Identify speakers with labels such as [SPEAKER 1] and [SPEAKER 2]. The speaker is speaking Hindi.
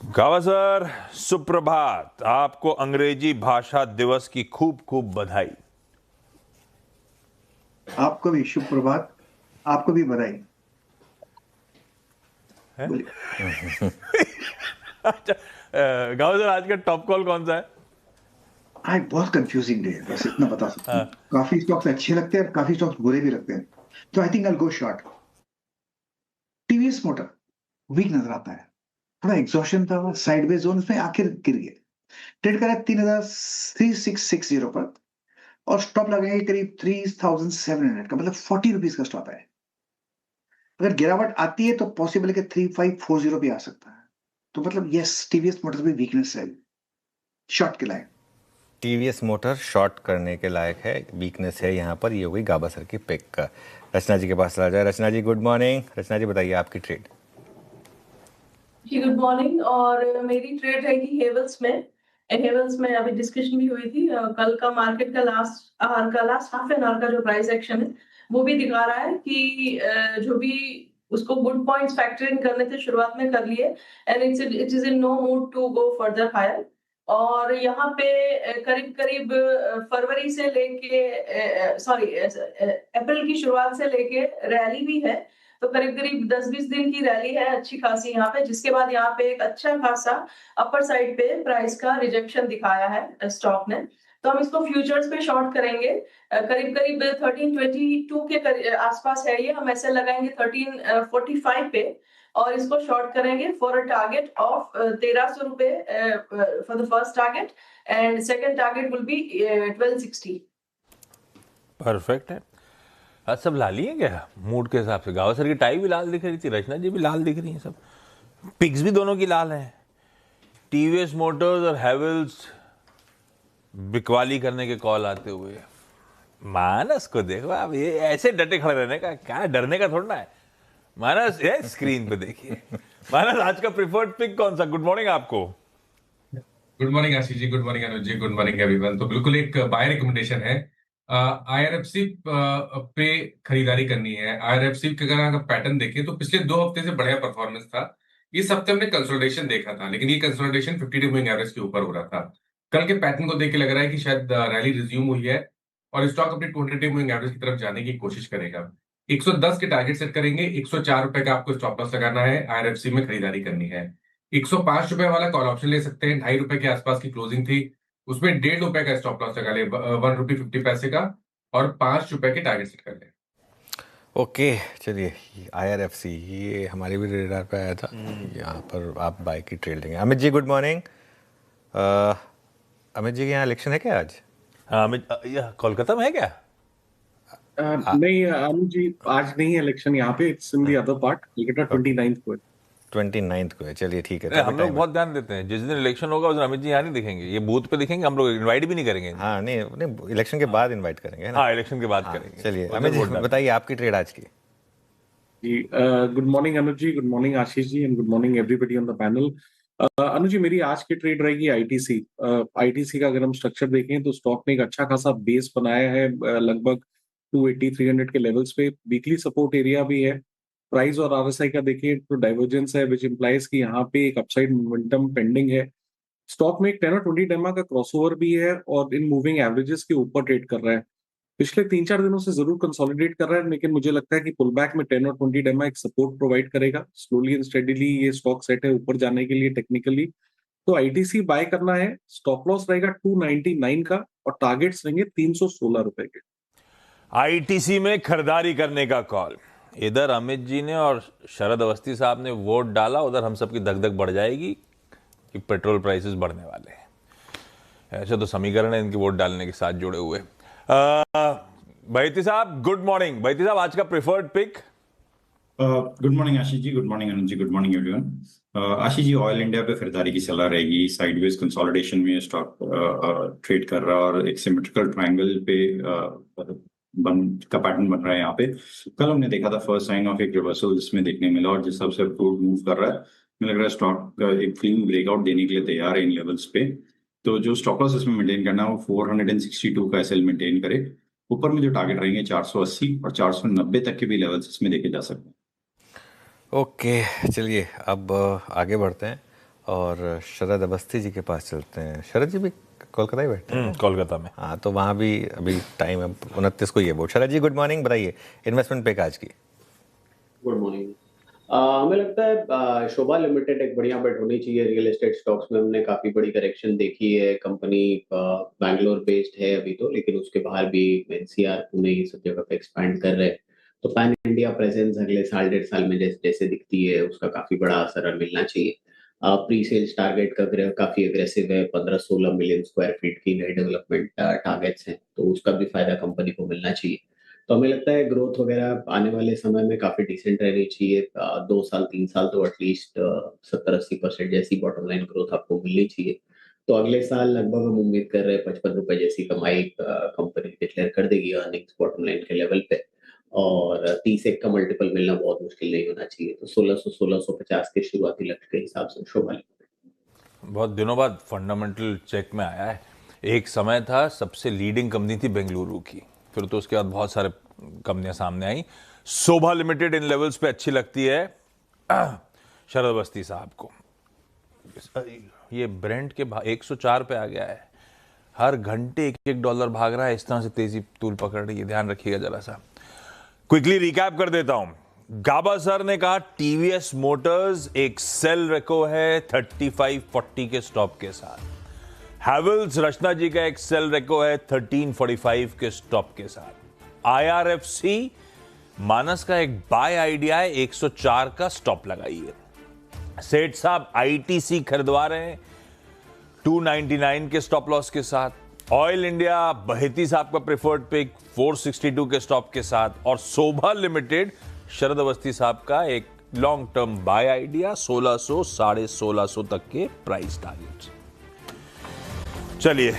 [SPEAKER 1] गावसर, सुप्रभात। आपको अंग्रेजी भाषा दिवस की खूब खूब बधाई।
[SPEAKER 2] आपको भी शुभ प्रभात, आपको भी बधाई।
[SPEAKER 1] है?
[SPEAKER 2] बोलिए।
[SPEAKER 1] अच्छा, गावसर, आज का टॉप कॉल कौन सा है?
[SPEAKER 2] आज बहुत कंफ्यूजिंग डे है, बस इतना बता सकता हूँ। काफी स्टॉक्स अच्छे लगते हैं और काफी स्टॉक्स बुरे भी लगते हैं, तो I think I go short. TVS motor week नजर आता है, थोड़ा एग्जॉशन था, साइडवेज जोन में आखिर गिर गए। ट्रेड करा 3660 पर और स्टॉप लगाएंगे करीब 3700 का, मतलब 40 रुपीज का स्टॉप है। अगर गिरावट आती है तो पॉसिबल है कि 3540 भी आ सकता है। तो मतलब यस, टीवीएस मोटर में वीकनेस है, शॉर्ट के लायक।
[SPEAKER 3] टीवीएस मोटर शॉर्ट करने के लायक है, वीकनेस है यहाँ पर। ये हो गई गाबा सर की पिक का। रचना जी के पास चला जाए। रचना जी, गुड मॉर्निंग। रचना जी, बताइए आपकी ट्रेड।
[SPEAKER 4] जी गुड मॉर्निंग। और मेरी ट्रेड रहेगी हेवल्स में। हेवल्स में अभी डिस्कशन भी हुई थी। कल का मार्केट का लास्ट हाफ एन आवर का जो प्राइस एक्शन है वो भी दिखा रहा है कि जो भी उसको गुड पॉइंट्स फैक्टर इन करने थे शुरुआत में कर लिए, and it is in no mood to go further higher. और यहाँ पे करीब करीब फरवरी से लेके अप्रैल की शुरुआत से लेके रैली भी है, तो करीब करीब 10-20 दिन की रैली है अच्छी खासी यहाँ पे, जिसके बाद यहाँ पे एक अच्छा खासा अपर साइड पे प्राइस का रिजेक्शन दिखाया है स्टॉक ने। तो हम इसको फ्यूचर्स पे शॉर्ट करेंगे। करीब करीब 1322 के आसपास है ये। हम ऐसे लगाएंगे 1345 पे और इसको शॉर्ट करेंगे फॉर अ टारगेट ऑफ 1300 रुपए for the first target, and second target will be 1260।
[SPEAKER 1] Perfect है। आज सब लाल ही है क्या मूड के हिसाब से? गावसर की टाई भी लाल दिख रही थी, रचना जी भी लाल दिख रही हैं, सब पिक्स भी दोनों की लाल हैं। टीवीएस मोटर्स और हैवेल्स बिकवाली करने के कॉल आते हुए। मानस को देखो आप, ये ऐसे डटे खड़े रहने का क्या, डरने का थोड़ा है। मानस, ये स्क्रीन पे देखिए। मानस, आज का प्रिफर्ड पिक कौन सा? गुड मॉर्निंग आपको।
[SPEAKER 5] गुड मॉर्निंग आशीष जी, good morning Anuj ji, good morning everyone. तो बिल्कुल एक बाय रिकमेंडेशन है। आईआरएफसी पे खरीदारी करनी है। आईआरएफसी का अगर पैटर्न देखें तो पिछले 2 हफ्ते से बढ़िया परफॉर्मेंस था। इस हफ्ते हमने कंसोलिडेशन देखा था, लेकिन ये कंसोलिडेशन 50 मूविंग एवरेज के ऊपर हो रहा था। कल के पैटर्न को देख के लग रहा है कि शायद रैली रिज्यूम हुई है और स्टॉक अपनी 200 मूविंग एवरेज की तरफ जाने की कोशिश करेगा। 110 के टारगेट सेट करेंगे। 104 रुपए का आपको स्टॉप लॉस लगाना है। आईआरएफसी में खरीदारी करनी है। 105 रुपए वाला कॉल ऑप्शन ले सकते हैं। 2.5 रुपए के आसपास की क्लोजिंग थी, उसमें 1.5 रुपए का स्टॉप लॉस लगा ले, 1 रुपी 50 पैसे का, और 5 रुपए के टारगेट सेट कर ले।
[SPEAKER 3] ओके, चलिए। आईआरएफसी ये हमारे भी रेडार पे आया था। यहाँ पर आप बाय की ट्रेड लेंगे। Amit ji, good morning. अमित जी के यहाँ इलेक्शन है क्या आज?
[SPEAKER 1] हाँ अमित, यह कोलकाता में है क्या?
[SPEAKER 6] नहीं अनुज जी, आज नहीं है इलेक्शन यहाँ पे। It's in the other part. Kolkata 29 को है।
[SPEAKER 3] 29 को है। चलिए ठीक है।
[SPEAKER 1] हम लोग बहुत ध्यान देते हैं, जिस दिन इलेक्शन होगा उस दिन अमित जी यहाँ नहीं दिखेंगे, ये बूथ पे दिखेंगे, हम लोग इनवाइट भी नहीं करेंगे।
[SPEAKER 3] हाँ, नहीं इलेक्शन के बाद इनवाइट करेंगे ना।
[SPEAKER 1] हाँ, इलेक्शन के बाद
[SPEAKER 3] हाँ,
[SPEAKER 1] करेंगे।
[SPEAKER 3] चलिए अमित जी, बताइए आपकी ट्रेड आज की।
[SPEAKER 6] जी good morning Anuj ji, good morning Ashish ji, and good morning everybody on the panel. Anuj ji, मेरी आज की ट्रेड रहेगी आईटीसी। आईटीसी का अगर हम स्ट्रक्चर देखें तो स्टॉक ने एक अच्छा खासा बेस बनाया है, लगभग 280-300 के लेवल्स पे। वीकली सपोर्ट एरिया भी है। प्राइस और आरएसआई का देखें तो डाइवर्जेंस है, विच इंप्लाइज कि यहाँ पे एक अपसाइड मोमेंटम पेंडिंग है। स्टॉक में एक 10 और 20 डेमा का क्रॉसओवर भी है और इन मूविंग एवरेजेस के ऊपर ट्रेड कर रहा है। पिछले 3-4 दिनों से जरूर कंसोलिडेट कर रहा है, लेकिन मुझे लगता है कि पुल बैक में 10 और 20 डेमा एक सपोर्ट प्रोवाइड करेगा। स्लोली एंड स्टेडीली ये स्टॉक सेट है ऊपर जाने के लिए टेक्निकली। तो आईटीसी बाय करना है। स्टॉप लॉस रहेगा 299 का और टारगेट्स रहेंगे 316 रुपए के।
[SPEAKER 1] आईटीसी में खरीदारी करने का कॉल। इधर अमित जी ने और शरद अवस्थी साहब ने वोट डाला, उधर हम सबकी धक धक बढ़ जाएगी कि पेट्रोल प्राइसेस बढ़ने वाले हैं। ऐसे तो समीकरण है इनके वोट डालने के साथ जुड़े हुए। बैती साहब, गुड मॉर्निंग। बैती साहब, आज का preferred pick.
[SPEAKER 7] Good morning Ashish जी, good morning Anuj ji, good morning everyone. Ashish ji, oil India पे खरीदारी की सलाह रहेगी। साइडवेज कंसोलिडेशन में स्टॉक ट्रेड कर रहा है और एक सिमेट्रिकल ट्रायंगल पे का पैटर्न बन रहा है यहाँ पे। कल हमने देखा था फर्स्ट साइन ऑफ एक रिवर्सल जिसमें देखने मिला, और जिस हिसाब से अप्रूव मूव कर रहा है, मुझे लग रहा है स्टॉक एक क्लीन ब्रेकआउट देने के लिए तैयार है इन लेवल्स पे। तो जो स्टॉप लॉस इसमें मेंटेन करना है वो 462 का एसएल मेंटेन करे। ऊपर में जो टारगेट रहेंगे 480 और 490 तक के भी लेवल्स इसमें देखे जा सकते हैं।
[SPEAKER 3] ओके, चलिए अब आगे बढ़ते हैं और शरद अवस्थी जी के पास चलते हैं। शरद जी भी कोलकाता ही बैठते हैं।
[SPEAKER 1] कोलकाता में।
[SPEAKER 3] हाँ, तो वहाँ भी अभी टाइम है 29 को ये बोर्ड। शरद जी गुड मॉर्निंग, बताइए इन्वेस्टमेंट पिक आज की।
[SPEAKER 8] Good morning. हमें लगता है शोभा लिमिटेड एक बढ़िया बेट होनी चाहिए। रियल एस्टेट स्टॉक्स में हमने काफी बड़ी करेक्शन देखी है। कंपनी बैंगलोर बेस्ड है अभी तो, लेकिन उसके बाहर भी एनसीआर पुणे ये सब जगह पे एक्सपैंड कर रहे हैं। तो पैन इंडिया प्रेजेंस अगले साल 1.5 साल में जैसे दिखती है, उसका काफी बड़ा असर मिलना चाहिए। प्री सेल्स टारगेट का काफी एग्रेसिव है। 15-16 मिलियन स्क्वायर फीट की नई डेवलपमेंट टारगेट्स हैं, तो उसका भी फायदा कंपनी को मिलना चाहिए। तो हमें लगता है ग्रोथ वगैरह आने वाले समय में काफी डिसेंट रहनी चाहिए। 2 साल 3 साल तो एटलीस्ट 70-80% जैसी बॉटम लाइन ग्रोथ आपको मिलनी चाहिए। तो अगले साल लगभग हम उम्मीद कर रहे हैं 55 रुपए जैसी कमाई कंपनी डिक्लेयर कर देगी अर्निंग्स बॉटम लाइन के लेवल पे। और 30 का मल्टीपल मिलना बहुत मुश्किल नहीं होना चाहिए। तो 1600-1650 के शुरुआती लक्ष्य के हिसाब से शोभा
[SPEAKER 1] बहुत दिनों बाद फंडामेंटल चेक में आया है। एक समय था सबसे लीडिंग कंपनी थी बेंगलुरु की, फिर तो उसके बाद बहुत सारे कंपनियां सामने आई। शोभा लिमिटेड इन लेवल्स पे अच्छी लगती है शरद अवस्थी साहब को। ये ब्रेंट के 104 पे आ गया है, हर घंटे $1 भाग रहा है। इस तरह से तेजी तूल पकड़ रही है, ध्यान रखिएगा जरा सा। क्विकली रिकैप कर देता हूं। गाबा सर ने कहा टीवीएस मोटर्स एक सेल रेको है 3540 के स्टॉप के साथ। हैवेल्स रचना जी का एक सेल रेको है 1345 के स्टॉप के साथ। आईआरएफसी मानस का एक बाय आइडिया है 104 का स्टॉप लगाइए। सेठ साहब आईटीसी खरीदवा रहे हैं 299 के स्टॉप लॉस के साथ। ऑयल इंडिया बहेती साहब का प्रेफर्ड पिक 462 के स्टॉप के साथ। और शोभा लिमिटेड शरद अवस्थी साहब का एक लॉन्ग टर्म बाय आइडिया 1600 1650 तक के प्राइस टारगेट। चलिए